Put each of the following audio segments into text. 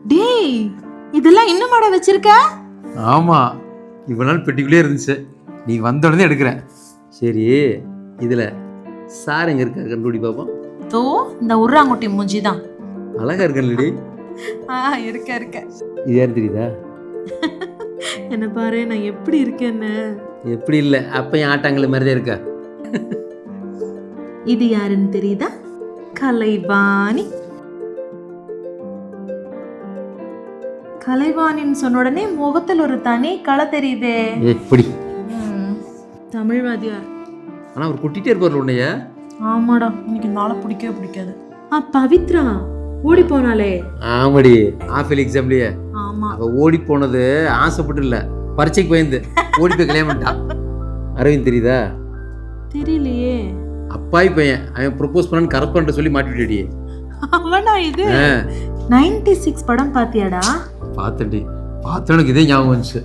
டேய், இதெல்லாம் இன்னுமாடா வச்சிருக்க? ஆமா, இவ்வளவு நாள் பெட்டிக்குள்ளே இருந்துச்சு. நீ வந்த உடனே எடுக்கிறேன். சரி, இதுல சார் எங்க இருக்க கண்டுபிடி பாப்போம். தோ இந்த உர்ராங்குட்டி மூஞ்சி தான். அழகா இருக்கல்லடி. இருக்க. இது யாரு தெரியுதா? என்ன பாரு, நான் எப்படி இருக்கேன்னு. எப்படி இல்ல, அப்பயும் ஆட்டாங்கல் மாதிரி தான் இருக்க. இது யாருன்னு தெரியுதா? கலைவாணி. கலைவாணின்னு சொன்ன உடனே முகத்தில் ஒரு தனி களை தெரியுதே. எப்படி? தமிழ்வாதியார். ஆனா அவர் குட்டிட்டே இருப்பார் உன்னைய. ஆமாடா, எனக்கு இந்த ஆளை பிடிக்கவே பிடிக்காது. பவித்ரா ஓடி போனாலே. ஆமாடி, ஆஃபேல் எக்ஸாம்லயே. ஆமா, அவ ஓடி போனது ஆசைப்பட்டு இல்ல, பரீட்சைக்கு பயந்து ஓடி போய் கல்யாணம் பண்ணிட்டான். அரவிந்த் தெரியுதா? தெரியலையே. அப்பாய் பையன், அவன் ப்ரொபோஸ் பண்ணு கரெக்ட் பண்ணிட்டு சொல்லி மாட்டிவிட்டடி. அவனா இது? 96 படம் பாத்தியாடா? பார்த்தேன்டி, பார்த்தவனுக்கு இதே ஞாபகம் வந்துச்சு.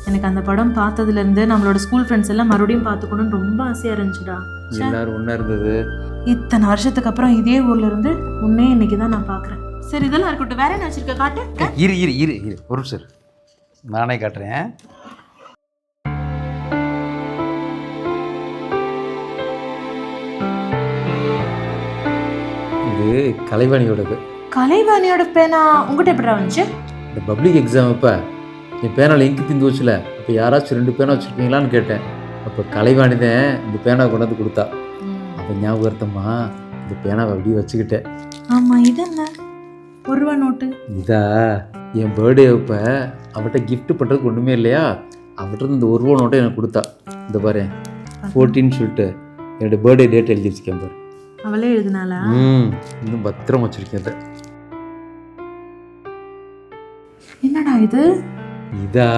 எனக்கு அந்த படம் பார்த்ததுல இருந்து நம்மளோட ஸ்கூல் ஃப்ரெண்ட்ஸ் எல்லாம் மறுபடியும் பார்த்துக்கணும்னு ரொம்ப ஆசையா இருந்துச்சுடா. எல்லாரும் ஒண்ணா இருந்தது. இத்தனை வருஷத்துக்கு அப்புறம் இதே ஊர்ல இருந்து உன்னே இன்னைக்கு தான் நான் பாக்குறேன். சரி, இதெல்லாம் இருக்கட்டும், வேற என்ன வச்சிருக்க காட்டு. இரு ஒரு நிமிஷம், நானே காட்டுறேன். இது கலைவாணியோடது. கலைவாணியோட பேனா உங்ககிட்ட எப்படி வந்துச்சு? இந்த பப்ளிக் எக்ஸாம் அப்போ என் பேனாவில் இங்கு தீந்து வச்சுல, அப்போ யாராச்சும் 2 பேனா வச்சுருக்கீங்களான்னு கேட்டேன். அப்போ கலைவாணி தான் இந்த பேனாவை கொண்டாந்து கொடுத்தா. அப்போ ஞாபகத்தம்மா இந்த பேனாவை அப்படியே வச்சுக்கிட்டேன். ஆமாம், இது என்ன? 1 ரூபா நோட்டு. இதா என் பர்த்டே அப்போ அவட்ட கிஃப்ட் பண்ணுறதுக்கு ஒன்றுமே இல்லையா, அவட்ட இந்த 1 ரூபா நோட்டை எனக்கு கொடுத்தா. இந்த பாரு 14 சொல்லிட்டு என்னோடய பர்த்டே டேட் எழுதி வச்சுக்கேன் பாரு. அவளே எழுதினாளா? இன்னும் பத்திரம் வச்சுருக்கேன் அதை. என்னடா இது? இதா,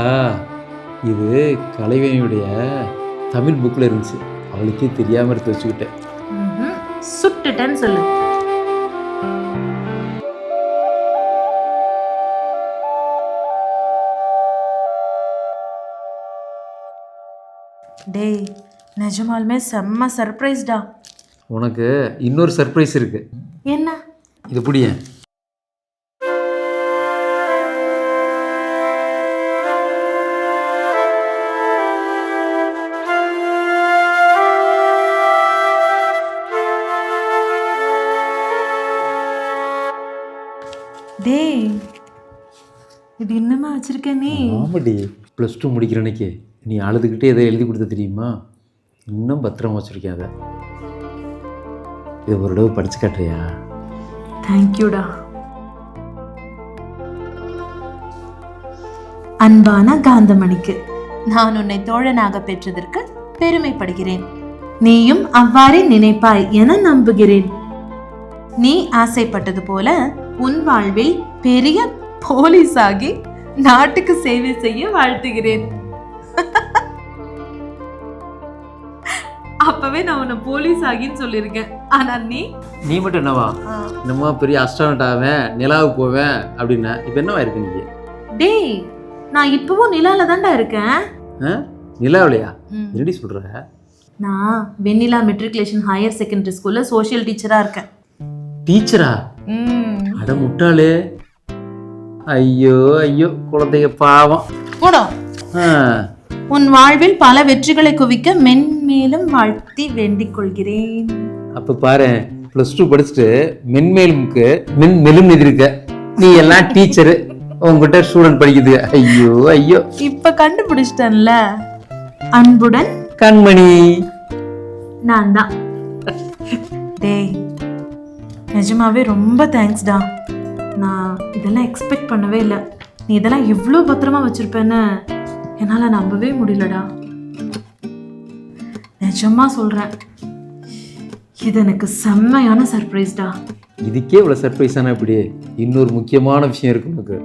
இது கலைவாணியுடைய தமிழ் புக்கில் இருந்துச்சு, அவளுக்கே தெரியாமல் எடுத்து வச்சுக்கிட்டேன். சுட்டுட்டேன்னு சொல்லு. டேய், நிஜமாலுமே செம்ம சர்ப்ரைஸ்டா. உனக்கு இன்னொரு சர்ப்ரைஸ் இருக்கு. என்ன? இது புடிய. டேய், இது என்னமா வச்சிருக்க நீ? ஆமாடி, +2 முடிக்கிற அன்னைக்கு நீ அழுதுகிட்டே எதை எழுதி கொடுத்த தெரியுமா? இன்னும் பத்திரமா வச்சிருக்கேன் அதை. இதை ஒரு தடவை படிச்சு காட்டுறியா? தேங்க்யூடா. அன்பான காந்தமணிக்கு, நான் உன்னை தோழனாக பெற்றதற்கு பெருமைப்படுகிறேன். நீயும் அவ்வாறே நினைப்பாய் என நம்புகிறேன். நீ ஆசைப்பட்டது போல உன் வாழ்வில் பெரிய போலீஸாகி நாட்டுக்கு சேவை செய்ய வாழ்த்துகிறேன். அப்பவே நான் உன்னை போலீஸ் ஆகின்னு சொல்லியிருக்கேன். ஆனா நீ மட்டும் என்னவா, நம்ம பெரிய அஸ்ட்ரானட் ஆவேன், நிலாவுக்கு போவேன் அப்படின்னா இப்ப என்னவா இருக்கு நீங்க? டேய், நான் இப்பவும் நிலால தான்டா இருக்கேன். நிலாவிலையா? என்னடி சொல்ற? நான் வெண்ணிலா மெட்ரிகுலேஷன் ஹையர் செகண்டரி ஸ்கூல்ல சோஷியல் டீச்சரா இருக்கேன். டீச்சரா? அட முட்டாளே. ஐயோ ஐயோ, குழந்தைங்க பாவம். போடா. உன் வாழ்வில் பல வெற்றிகளை குவிக்க மென்மேலும் வாழ்த்தி வேண்டிக் கொள்கிறேன். அப்ப பாரு, +2 படிச்சுட்டு மென்மேலும்க்கு மென்மேலும் எதிர்க்க. நீ எல்லாம் டீச்சரு, உங்ககிட்ட ஸ்டூடெண்ட் படிக்குது. ஐயோ ஐயோ. இப்ப கண்டுபிடிச்சிட்டேன்ல. அன்புடன் கண்மணி. நான் தான். டேய், நிஜமாவே ரொம்ப தேங்க்ஸ்டா. நான் இதெல்லாம் எக்ஸ்பெக்ட் பண்ணவே இல்லை. நீ இதெல்லாம் இவ்வளோ பத்திரமா வச்சிருப்பேன்னு என்னால் நம்பவே முடியலடா. நிஜமா சொல்கிறேன், இது எனக்கு செம்மையான சர்ப்ரைஸ்டா. இதுக்கே இவ்வளோ சர்ப்ரைஸான இப்படி இன்னொரு முக்கியமான விஷயம் இருக்கு உனக்கு.